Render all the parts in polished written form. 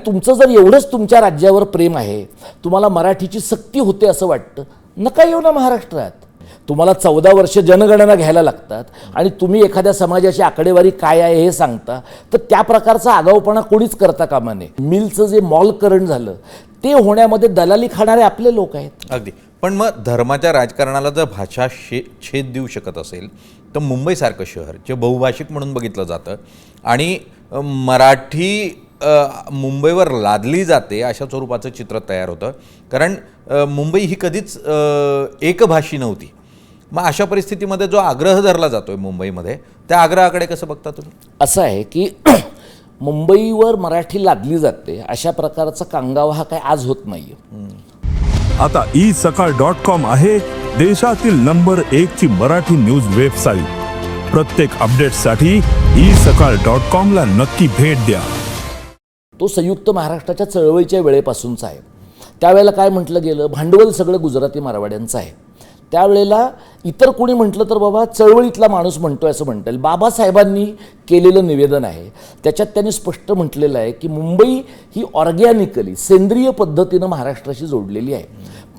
तुमचं जर एवढंच तुमच्या राज्यावर प्रेम आहे, तुम्हाला मराठीची सक्ती होते असं वाटतं, नका येऊ ना महाराष्ट्रात. तुम्हाला 14 वर्ष जनगणना घ्यायला लागतात आणि तुम्ही एखाद्या समाजाची आकडेवारी काय आहे हे सांगता, तर त्या प्रकारचा आगाऊपणा कोणीच करता कामा नये. मिलचं जे मॉलकरण झालं ते होण्यामध्ये दलाली खाणारे आपले लोक आहेत. अगदी. पण मग धर्माच्या राजकारणाला जर भाषा छेद देऊ शकत असेल तर मुंबईसारखं शहर जे बहुभाषिक म्हणून बघितलं जातं आणि मराठी मुंबईवर लादली जाते अशा स्वरूपाचं चित्र तयार होतं, कारण मुंबई ही कधीच एकभाषी नव्हती. मग अशा परिस्थितीमध्ये जो आग्रह धरला जातोय मुंबईमध्ये, त्या आग्रहाकडे कसं बघता तुम्ही? असं आहे की मुंबईवर मराठी लादली जाते अशा प्रकारचा कांगावा हा काय आज होत नाहीये. आता isakal.com आहे देशातील नंबर 1 ची मराठी न्यूज वेबसाईट. प्रत्येक अपडेटसाठी isakal.com ला नक्की भेट द्या. तो संयुक्त महाराष्ट्राच्या चळवळीच्या वेळेपासूनचा आहे. त्यावेळेला काय म्हटलं गेलं, भांडवल सगळं गुजराती मारवाड्यांचं आहे. त्यावेळेला इतर कोणी म्हटलं तर बाबा चळवळीतला माणूस म्हणतोय असं म्हणता येईल. बाबासाहेबांनी केलेलं निवेदन आहे, त्याच्यात त्यांनी स्पष्ट म्हटलेलं आहे की मुंबई ही ऑर्गॅनिकली सेंद्रिय पद्धतीनं महाराष्ट्राशी जोडलेली आहे.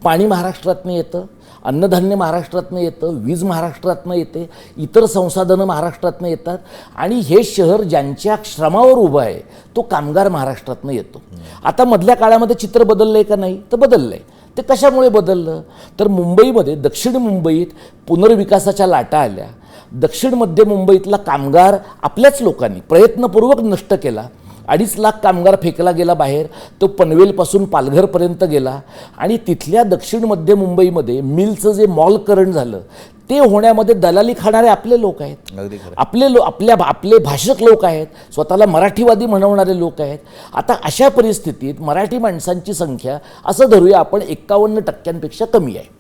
पाणी महाराष्ट्रातनं येतं, अन्नधान्य महाराष्ट्रातनं येतं, वीज महाराष्ट्रातनं येते, इतर संसाधनं महाराष्ट्रातनं येतात आणि हे शहर ज्यांच्या श्रमावर उभं आहे तो कामगार महाराष्ट्रातनं येतो. आता मधल्या काळामध्ये चित्र बदललं आहे का नाही, तर बदललं आहे. ते कशामुळे बदललं, तर मुंबईमध्ये दक्षिण मुंबईत पुनर्विकासाच्या लाटा आल्या. दक्षिण मध्य मुंबईतला कामगार आपल्याच लोकांनी प्रयत्नपूर्वक नष्ट केला. 2.5 लाख कामगार फेकला गेला बाहेर, तो पनवेलपासून पालघरपर्यंत गेला आणि तिथल्या दक्षिण मध्य मुंबईमध्ये मिलचं जे मॉलकरण झालं ते होण्यामध्ये दलाली खाणारे आपले लोक आहेत. आपले भाषक लोक आहेत, स्वतःला मराठीवादी म्हणवणारे लोक आहेत. आता अशा परिस्थितीत मराठी माणसांची संख्या असं धरूया आपण 51% कमी आहे.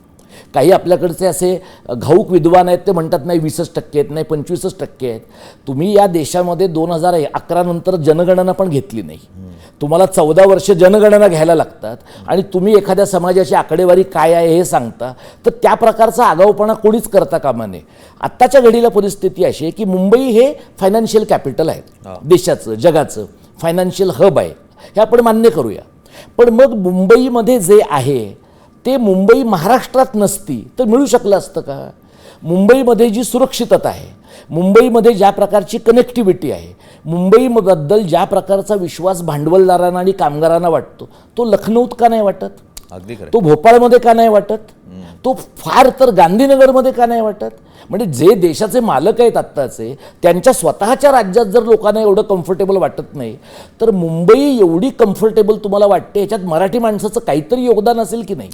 काही आपल्याकडचे असे घाऊक विद्वान आहेत, ते म्हणतात नाही 20% आहेत, नाही 25% आहेत. तुम्ही या देशामध्ये 2011 नंतर जनगणना पण घेतली नाही. तुम्हाला 14 वर्ष जनगणना घ्यायला लागतात आणि तुम्ही एखाद्या समाजाची आकडेवारी काय आहे हे सांगता, तर त्या प्रकारचा आगाऊपणा कोणीच करता कामा नये. आत्ताच्या घडीला परिस्थिती अशी आहे की मुंबई हे फायनान्शियल कॅपिटल आहे, देशाचं जगाचं फायनान्शियल हब आहे, हे आपण मान्य करूया. पण मग मुंबईमध्ये जे आहे ते मुंबई महाराष्ट्रात नसती तर मिळू शकलं असतं का? मुंबईमध्ये जी सुरक्षितता आहे, मुंबईमध्ये ज्या प्रकारची कनेक्टिव्हिटी आहे, मुंबईबद्दल ज्या प्रकारचा विश्वास भांडवलदारांना आणि कामगारांना वाटतो, तो लखनौत का नाही वाटत? अगदी खरं. तो भोपाळमध्ये का नाही वाटत? तो फार तर गांधीनगरमध्ये का नाही वाटत? म्हणजे जे देशाचे मालक आहेत आत्ताचे, त्यांच्या स्वतःच्या राज्यात जर लोकांना एवढं कम्फर्टेबल वाटत नाही, तर मुंबई एवढी कम्फर्टेबल तुम्हाला वाटते, याच्यात मराठी माणसाचं काहीतरी योगदान असेल की नाही?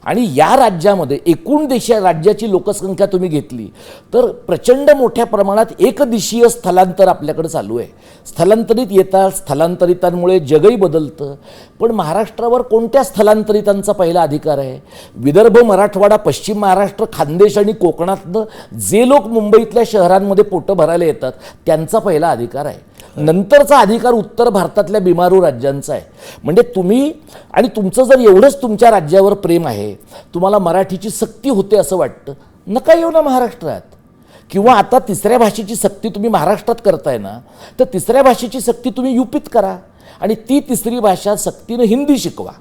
आणि या राज्यामध्ये एकूण राज्याची लोकसंख्या तुम्ही घेतली तर प्रचंड मोठ्या प्रमाणात एकदिशीय स्थलांतर आपल्याकडे चालू आहे. स्थलांतरित येतात, स्थलांतरितांमुळे जगही बदलतं. पण महाराष्ट्रावर कोणत्या स्थलांतरितांचा पहिला अधिकार आहे? विदर्भ, मराठवाडा, पश्चिम महाराष्ट्र, खानदेश आणि कोकणातनं जे लोक मुंबईतल्या शहरांमध्ये पोटं भरायला येतात त्यांचा पहिला अधिकार आहे. नंतरचा अधिकार उत्तर भारतातल्या बिमारू राज्यांचा आहे. म्हणजे तुम्ही आणि तुमचं जर एवढंच तुमच्या राज्यावर प्रेम आहे, तुम्हाला मराठीची सक्ती होते असं वाटतं, नका येऊ ना महाराष्ट्रात. किंवा आता तिसऱ्या भाषेची सक्ती तुम्ही महाराष्ट्रात करताय ना, तर तिसऱ्या भाषेची सक्ती तुम्ही युपीत करा आणि ती तिसरी भाषा सक्तीनं हिंदी शिकवा.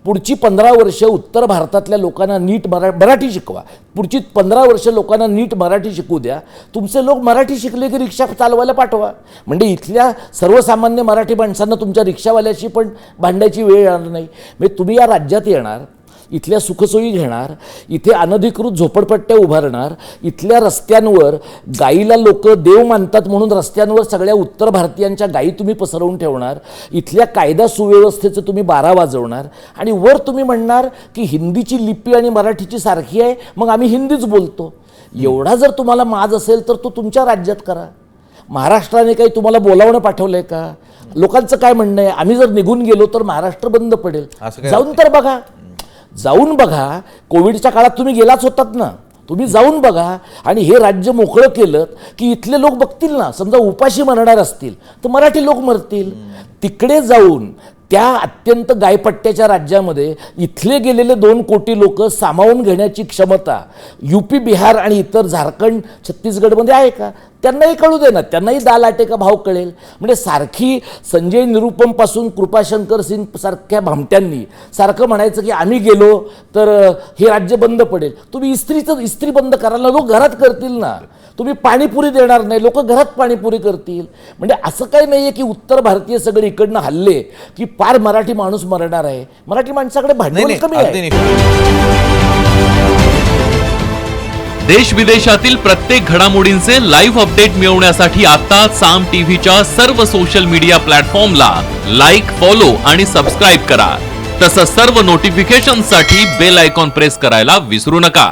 पुढची 15 वर्ष उत्तर भारतातल्या लोकांना नीट मराठी शिकवा. पुढची 15 वर्ष लोकांना नीट मराठी शिकू द्या. तुमचे लोक मराठी शिकले की रिक्षा चालवायला पाठवा. म्हणजे इथल्या सर्वसामान्य मराठी माणसांना तुमच्या रिक्षावाल्याशी पण भांडायची वेळ येणार नाही. म्हणजे तुम्ही या राज्यात येणार, इथल्या सुखसोयी घेणार, इथे अनधिकृत झोपडपट्ट्या उभारणार, इथल्या रस्त्यांवर गाईला लोक देव मानतात म्हणून रस्त्यांवर सगळ्या उत्तर भारतीयांच्या गायी तुम्ही पसरवून ठेवणार, इथल्या कायदा सुव्यवस्थेचे तुम्ही बारा वाजवणार आणि वर तुम्ही म्हणणार की हिंदीची लिपी आणि मराठीची सारखी आहे, मग आम्ही हिंदीच बोलतो. एवढा जर तुम्हाला माज असेल तर तो तुमच्या राज्यात करा. महाराष्ट्राने काही तुम्हाला बोलावणं पाठवलंय का? लोकांचं काय म्हणणं आहे, आम्ही जर निघून गेलो तर महाराष्ट्र बंद पडेल. जाऊन तर बघा, जाऊन बघा. कोविडच्या काळात तुम्ही गेलाच होतात ना, तुम्ही जाऊन बघा आणि हे राज्य मोकळं केलं की इथले लोक बघतील ना, समजा उपाशी मरणार असतील तर मराठी लोक मरतील. तिकडे जाऊन त्या अत्यंत गायपट्ट्याच्या राज्यामध्ये इथले गेलेले 2 कोटी लोक सामावून घेण्याची क्षमता UP, बिहार आणि इतर झारखंड, छत्तीसगडमध्ये आहे का? त्यांनाही कळू दे ना, त्यांनाही दाल आटे का भाव कळेल. म्हणजे सारखी संजय निरुपमपासून कृपाशंकर सिंग सारख्या भामट्यांनी सारखं म्हणायचं की आम्ही गेलो तर हे राज्य बंद पडेल. तुम्ही इस्त्री बंद करायला लोक घरात करतील ना. तुम्ही पाणीपुरी देणार नाही, लोक घरात पाणीपुरी करतील. म्हणजे असं काही नाही आहे की उत्तर भारतीय सगळे इकडनं हल्ले की पार मराठी माणूस मरणार आहे. मराठी माणसाकडे भांडवल कमी आहे. अगदी नाही. देश विदेशातील प्रत्येक घडामोडींचे लाईव्ह अपडेट मिळवण्यासाठी आता साम टीव्हीच्या सर्व सोशल मीडिया प्लॅटफॉर्मला लाईक, फॉलो आणि सबस्क्राईब करा. तसंच सर्व नोटिफिकेशनसाठी बेल आयकॉन प्रेस करायला विसरू नका.